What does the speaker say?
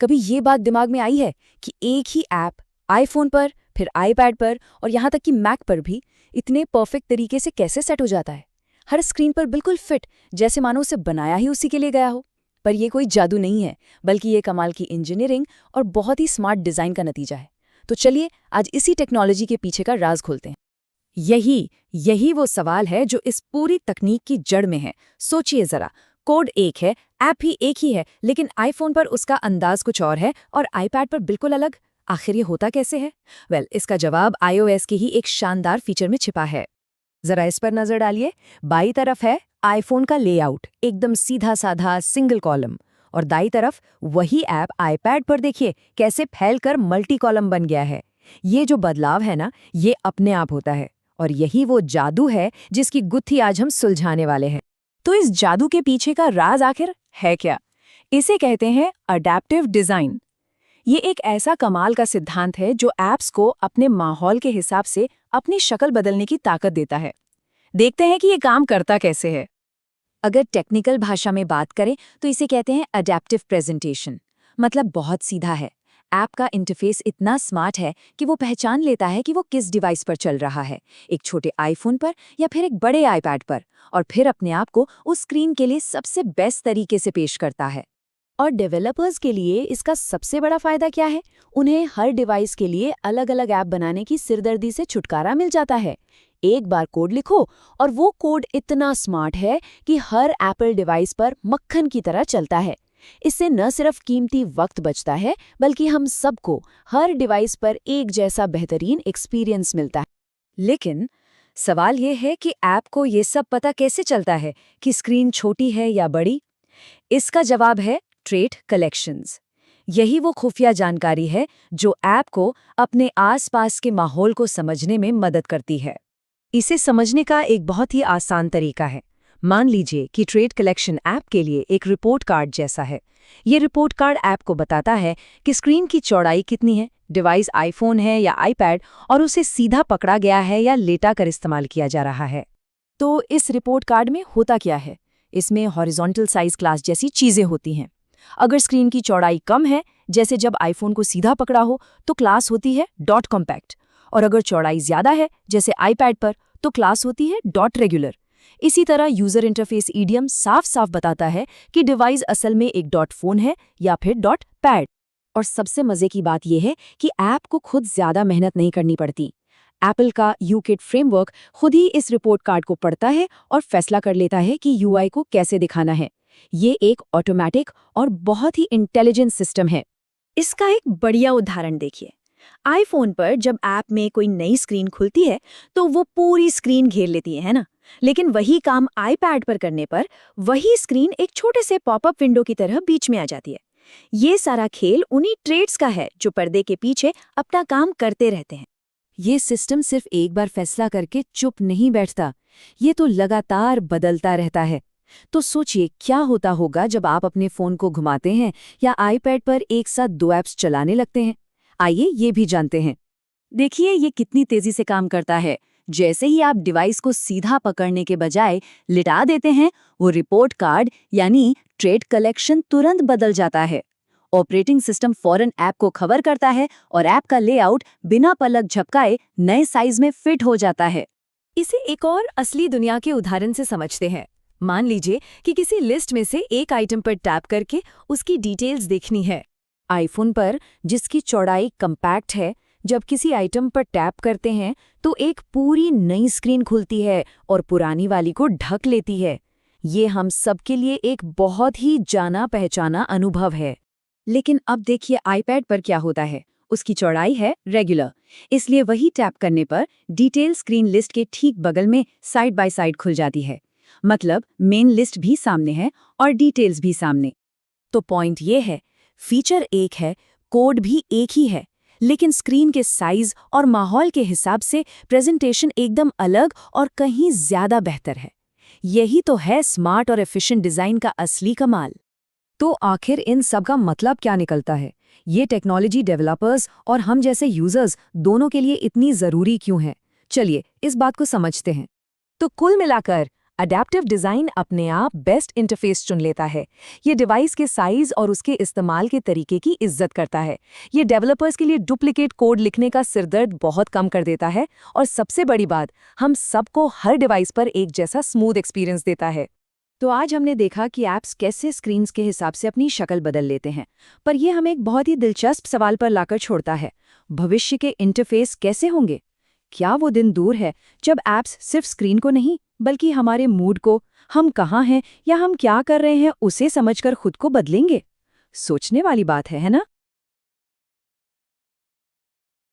कभी ये बात दिमाग में आई है कि एक ही ऐप आईफोन पर, फिर आईपैड पर और यहाँ तक कि मैक पर भी इतने परफेक्ट तरीके से कैसे सेट हो जाता है? हर स्क्रीन पर बिल्कुल फिट, जैसे मानो उसे बनाया ही उसी के लिए गया हो। पर यह कोई जादू नहीं है, बल्कि ये कमाल की इंजीनियरिंग और बहुत ही स्मार्ट डिज़ाइन का नतीजा है। तो चलिए आज इसी टेक्नोलॉजी के पीछे का राज खोलते हैं। यही वो सवाल है जो इस पूरी तकनीक की जड़ में है। सोचिए जरा, कोड एक है, ऐप भी एक ही है, लेकिन आईफोन पर उसका अंदाज कुछ और है और आईपैड पर बिल्कुल अलग। आखिर ये होता कैसे है? इसका जवाब iOS के ही एक शानदार फीचर में छिपा है। जरा इस पर नजर डालिए। बाईं तरफ है आईफोन का लेआउट, एकदम सीधा साधा सिंगल कॉलम, और दाईं तरफ वही ऐप आईपैड पर देखिए कैसे फैलकर मल्टी कॉलम बन गया है। ये जो बदलाव है ना, ये अपने आप होता है, और यही वो जादू है जिसकी गुत्थी आज हम सुलझाने वाले हैं। तो इस जादू के पीछे का राज आखिर है क्या? इसे कहते हैं अडैप्टिव डिजाइन। ये एक ऐसा कमाल का सिद्धांत है जो ऐप्स को अपने माहौल के हिसाब से अपनी शक्ल बदलने की ताकत देता है। देखते हैं कि ये काम करता कैसे है। अगर टेक्निकल भाषा में बात करें तो इसे कहते हैं अडैप्टिव प्रेजेंटेशन। मतलब बहुत सीधा है। ऐप का इंटरफेस इतना स्मार्ट है कि वो पहचान लेता है कि वो किस डिवाइस पर चल रहा है, एक छोटे आईफोन पर या फिर एक बड़े आईपैड पर, और फिर अपने आप को उस स्क्रीन के लिए सबसे बेस्ट तरीके से पेश करता है। और डेवलपर्स के लिए इसका सबसे बड़ा फायदा क्या है? उन्हें हर डिवाइस के लिए अलग अलग ऐप बनाने की सिरदर्दी से छुटकारा मिल जाता है। एक बार कोड लिखो और वो कोड इतना स्मार्ट है कि हर एप्पल डिवाइस पर मक्खन की तरह चलता है। इससे न सिर्फ कीमती वक्त बचता है, बल्कि हम सबको हर डिवाइस पर एक जैसा बेहतरीन एक्सपीरियंस मिलता है। लेकिन सवाल ये है कि ऐप को ये सब पता कैसे चलता है कि स्क्रीन छोटी है या बड़ी? इसका जवाब है ट्रेट कलेक्शंस। यही वो खुफिया जानकारी है जो ऐप को अपने आसपास के माहौल को समझने में मदद करती है। इसे समझने का एक बहुत ही आसान तरीका है। मान लीजिए कि ट्रेट कलेक्शन ऐप के लिए एक रिपोर्ट कार्ड जैसा है। ये रिपोर्ट कार्ड ऐप को बताता है कि स्क्रीन की चौड़ाई कितनी है, डिवाइस आईफोन है या आईपैड, और उसे सीधा पकड़ा गया है या लेटा कर इस्तेमाल किया जा रहा है। तो इस रिपोर्ट कार्ड में होता क्या है? इसमें हॉरिजॉन्टल साइज क्लास जैसी चीजें होती हैं। अगर स्क्रीन की चौड़ाई कम है, जैसे जब आईफोन को सीधा पकड़ा हो, तो क्लास होती है डॉट कॉम्पैक्ट, और अगर चौड़ाई ज्यादा है, जैसे आईपैड पर, तो क्लास होती है डॉट रेगुलर। इसी तरह यूजर इंटरफेस ईडीएम साफ साफ बताता है कि डिवाइस असल में एक डॉट फोन है या फिर डॉट पैड। और सबसे मजे की बात यह है कि ऐप को खुद ज्यादा मेहनत नहीं करनी पड़ती। एप्पल का यूकिट फ्रेमवर्क खुद ही इस रिपोर्ट कार्ड को पढ़ता है और फैसला कर लेता है कि यूआई को कैसे दिखाना है। ये एक ऑटोमेटिक और बहुत ही इंटेलिजेंट सिस्टम है। इसका एक बढ़िया उदाहरण देखिए। आईफोन पर जब ऐप में कोई नई स्क्रीन खुलती है तो वो पूरी स्क्रीन घेर लेती है ना? लेकिन वही काम आईपैड पर करने पर वही स्क्रीन एक छोटे से पॉपअप विंडो की तरह बीच में आ जाती है। ये सारा खेल उन्हीं ट्रेड्स का है जो पर्दे के पीछे अपना काम करते रहते हैं। ये सिस्टम सिर्फ एक बार फैसला करके चुप नहीं बैठता, ये तो लगातार बदलता रहता है। तो सोचिए क्या होता होगा जब आप अपने फोन को घुमाते हैं या आईपैड पर एक साथ दो ऐप्स चलाने लगते हैं। आइए ये भी जानते हैं। देखिए ये कितनी तेजी से काम करता है। जैसे ही आप डिवाइस को सीधा पकड़ने के बजाय लिटा देते हैं, वो रिपोर्ट कार्ड यानी ट्रेड कलेक्शन तुरंत बदल जाता है। ऑपरेटिंग सिस्टम फौरन ऐप को खबर करता है और ऐप का लेआउट बिना पलक झपकाए नए साइज में फिट हो जाता है। इसे एक और असली दुनिया के उदाहरण से समझते हैं। मान लीजिए कि किसी लिस्ट में से एक आइटम पर टैप करके उसकी डिटेल्स देखनी है। आईफोन पर जिसकी चौड़ाई कम्पैक्ट है, जब किसी आइटम पर टैप करते हैं तो एक पूरी नई स्क्रीन खुलती है और पुरानी वाली को ढक लेती है। ये हम सबके लिए एक बहुत ही जाना पहचाना अनुभव है। लेकिन अब देखिए आईपैड पर क्या होता है। उसकी चौड़ाई है रेगुलर, इसलिए वही टैप करने पर डिटेल स्क्रीन लिस्ट के ठीक बगल में साइड बाय साइड खुल जाती है। मतलब मेन लिस्ट भी सामने है और डिटेल्स भी सामने। तो पॉइंट ये है, फीचर एक है, कोड भी एक ही है, लेकिन स्क्रीन के साइज और माहौल के हिसाब से प्रेजेंटेशन एकदम अलग और कहीं ज्यादा बेहतर है। यही तो है स्मार्ट और एफिशिएंट डिजाइन का असली कमाल। तो आखिर इन सब का मतलब क्या निकलता है? ये टेक्नोलॉजी डेवलपर्स और हम जैसे यूजर्स दोनों के लिए इतनी जरूरी क्यों है? चलिए इस बात को समझते हैं। तो कुल मिलाकर अडैप्टिव डिज़ाइन अपने आप बेस्ट इंटरफेस चुन लेता है। ये डिवाइस के साइज और उसके इस्तेमाल के तरीके की इज्जत करता है। ये डेवलपर्स के लिए डुप्लीकेट कोड लिखने का सिरदर्द बहुत कम कर देता है और सबसे बड़ी बात, हम सबको हर डिवाइस पर एक जैसा स्मूथ एक्सपीरियंस देता है। तो आज हमने देखा कि ऐप्स कैसे स्क्रीन्स के हिसाब से अपनी शक्ल बदल लेते हैं, पर यह हमें एक बहुत ही दिलचस्प सवाल पर लाकर छोड़ता है। भविष्य के इंटरफेस कैसे होंगे? क्या वो दिन दूर है जब ऐप्स सिर्फ स्क्रीन को नहीं, बल्कि हमारे मूड को, हम कहाँ हैं या हम क्या कर रहे हैं उसे समझकर खुद को बदलेंगे? सोचने वाली बात है ना?